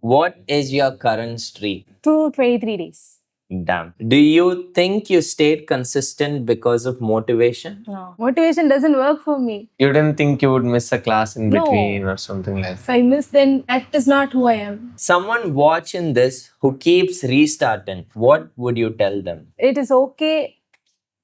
What is your current streak? 223 days. Damn. Do you think you stayed consistent because of motivation? No. Motivation doesn't work for me. You didn't think you would miss a class in No. between or something like If that? I miss, then that is not who I am. Someone watching this who keeps restarting, what would you tell them? It is okay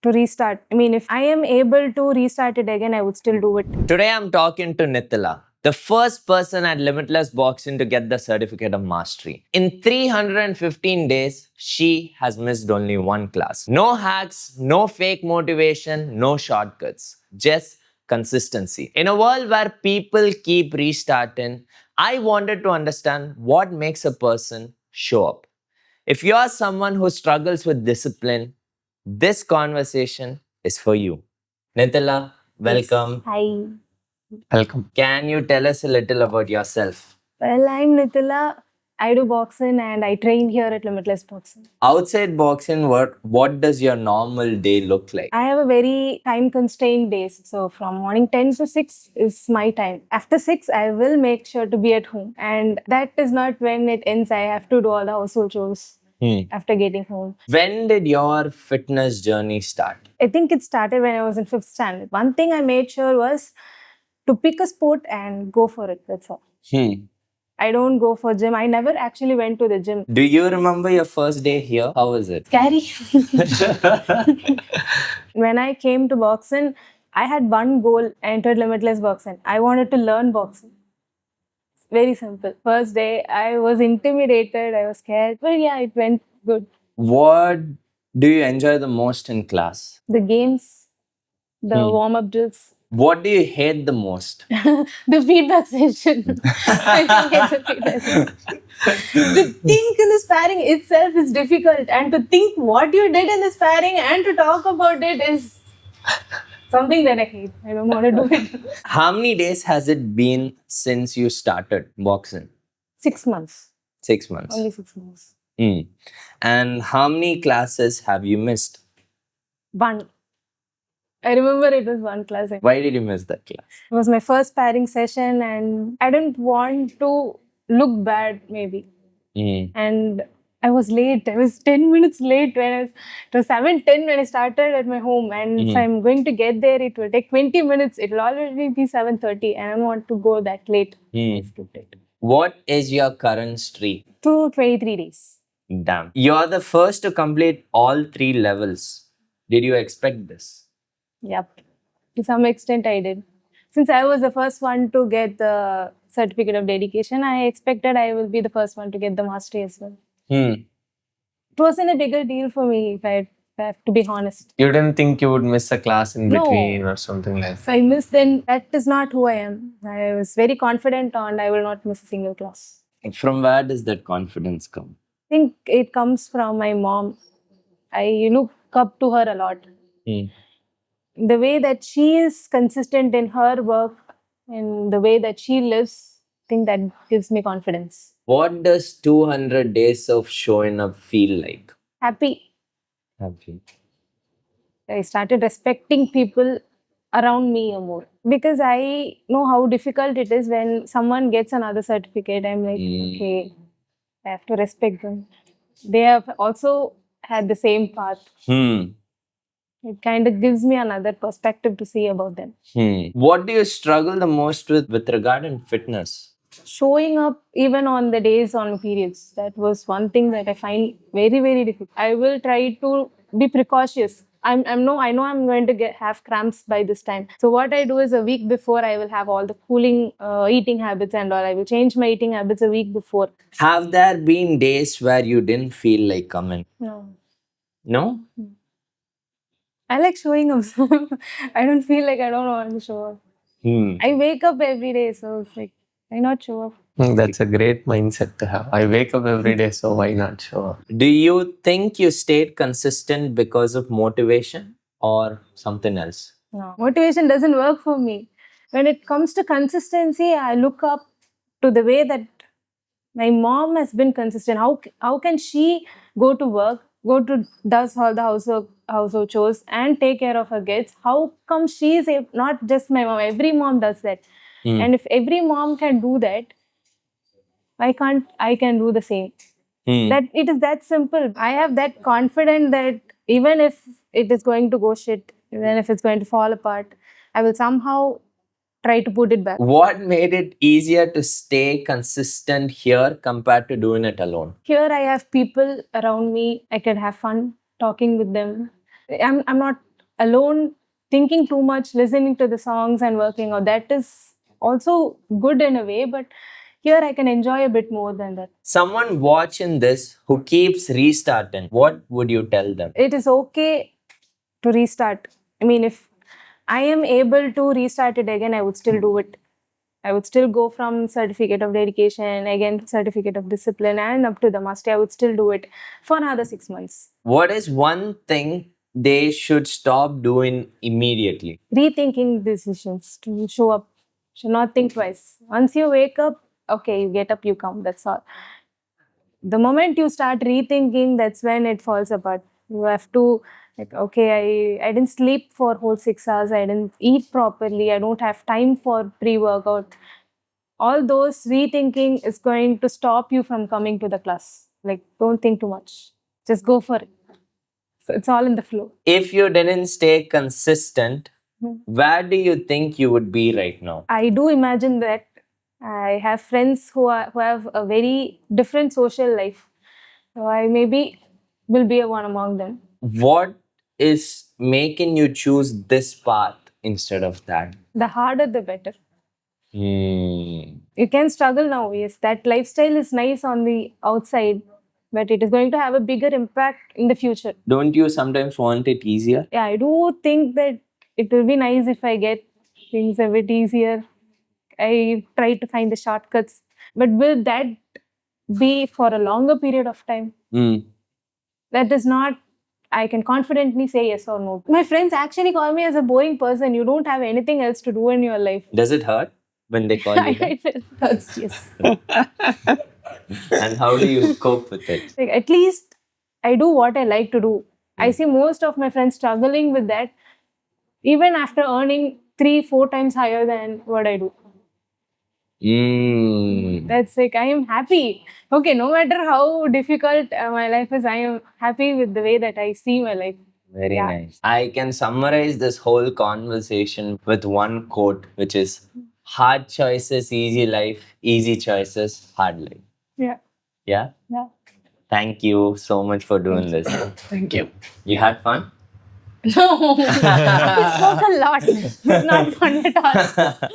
to restart. I mean, if I am able to restart it again, I would still do it. Today I'm talking to Nithila, the first person at Limitless Boxing to get the certificate of mastery. In 315 days, she has missed only one class. No hacks, no fake motivation, no shortcuts, just consistency. In a world where people keep restarting, I wanted to understand what makes a person show up. If you are someone who struggles with discipline, this conversation is for you. Nithila, welcome. Hi. Welcome. Can you tell us a little about yourself? Well, I'm Nithila. I do boxing and I train here at Limitless Boxing. Outside boxing, what does your normal day look like? I have a very time constrained days. So from morning 10 to 6 is my time. After 6, I will make sure to be at home. And that is not when it ends. I have to do all the household chores after getting home. When did your fitness journey start? I think it started when I was in 5th standard. One thing I made sure was to pick a sport and go for it. That's all. I don't go for gym. I never actually went to the gym. Do you remember your first day here? How was it? Scary. When I came to boxing, I had one goal. I entered Limitless Boxing. I wanted to learn boxing. Very simple. First day, I was intimidated. I was scared. But yeah, it went good. What do you enjoy the most in class? The games, the warm-up drills, What do you hate the most? the feedback session. I hate the feedback session. To think in the sparring itself is difficult, and to think what you did in the sparring and to talk about it is something that I hate. I don't want to do it. How many days has it been since you started boxing? 6 months. 6 months. Only 6 months. And how many classes have you missed? One. I remember it was one class. It Why did you miss that class? was my first sparring session, and I didn't want to look bad, maybe. And I was late. I was 10 minutes late it was 7:10 when I started at my home. And if I'm going to get there, it will take 20 minutes. It will already be 7:30 and I don't want to go that late. I skipped it. What is your current streak? 223 days. Damn. You're the first to complete all 3 levels. Did you expect this? Yep. To some extent, I did. Since I was the first one to get the certificate of dedication, I expected I will be the first one to get the mastery as well. It wasn't a bigger deal for me, if I have to be honest. You didn't think you would miss a class in No. between or something like If I miss, then that is not who I am. I was very confident on I will not miss a single class. From where does that confidence come? I think it comes from my mom. I look up to her a lot. The way that she is consistent in her work and the way that she lives, I think that gives me confidence. What does 200 days of showing up feel like? Happy. Happy. I started respecting people around me more because I know how difficult it is when someone gets another certificate. I'm like, okay, I have to respect them. They have also had the same path. It kind of gives me another perspective to see about them. What do you struggle the most with regard in fitness? Showing up even on the days on periods. That was one thing that I find very, very difficult. I will try to be precautious. I know I'm going to have cramps by this time. So what I do is a week before I will have all the cooling eating habits and all. I will change my eating habits a week before. Have there been days where you didn't feel like coming? No. No? I like showing up. I don't feel like I don't want to show up. I wake up every day, so it's like, why not show up? That's a great mindset to have. I wake up every day, so why not show up? Do you think you stayed consistent because of motivation or something else? No. Motivation doesn't work for me. When it comes to consistency, I look up to the way that my mom has been consistent. How can she go to work, does all the household chores and take care of her kids? How come she is not just my mom? Every mom does that. And if every mom can do that, Why can't I can do the same? Hmm. That it is that simple. I have that confidence that even if it is going to go shit, even if it's going to fall apart, I will somehow try to put it back. What made it easier to stay consistent here compared to doing it alone? Here I have people around me. I can have fun talking with them. I'm not alone thinking too much, listening to the songs and working out. That is also good in a way, but here I can enjoy a bit more than that. Someone watching this who keeps restarting, what would you tell them? It is okay to restart. I mean, if I am able to restart it again, I would still do it. I would still go from certificate of dedication, again certificate of discipline, and up to the master. I would still do it for another 6 months. What is one thing they should stop doing immediately? Rethinking decisions to show up. Should not think twice. Once you wake up, okay, you get up, you come. That's all. The moment you start rethinking, that's when it falls apart. You have to, like, okay, I didn't sleep for whole 6 hours. I didn't eat properly. I don't have time for pre-workout. All those rethinking is going to stop you from coming to the class. Like, don't think too much. Just go for it. So it's all in the flow. If you didn't stay consistent, where do you think you would be right now? I do imagine that I have friends who have a very different social life. So I maybe will be one among them. What is making you choose this path instead of that? The harder, the better. Hmm. You can struggle now, yes. That lifestyle is nice on the outside, but it is going to have a bigger impact in the future. Don't you sometimes want it easier? Yeah, I do think that it will be nice if I get things a bit easier. I try to find the shortcuts. But will that be for a longer period of time? Hmm. That is not, I can confidently say yes or no. My friends actually call me as a boring person. You don't have anything else to do in your life. Does it hurt when they call you that? It hurts, yes. And how do you cope with it? Like, at least I do what I like to do. I see most of my friends struggling with that, even after earning 3-4 times higher than what I do. Mm. That's like, I am happy. Okay, no matter how difficult my life is, I am happy with the way that I see my life. Very Yeah. nice. I can summarize this whole conversation with one quote, which is hard choices, easy life, easy choices, hard life. Yeah. Yeah? Yeah. Thank you so much for doing this. Thank you. You had fun? No, we spoke a lot. It's not fun at all.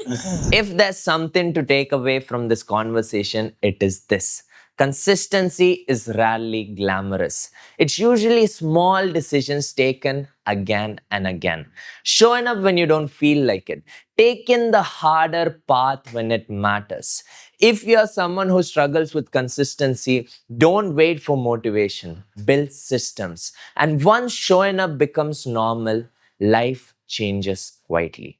If there's something to take away from this conversation, it is this. Consistency is rarely glamorous. It's usually small decisions taken again and again. Showing up when you don't feel like it. Taking the harder path when it matters. If you're someone who struggles with consistency, don't wait for motivation. Build systems. And once showing up becomes normal, life changes quietly.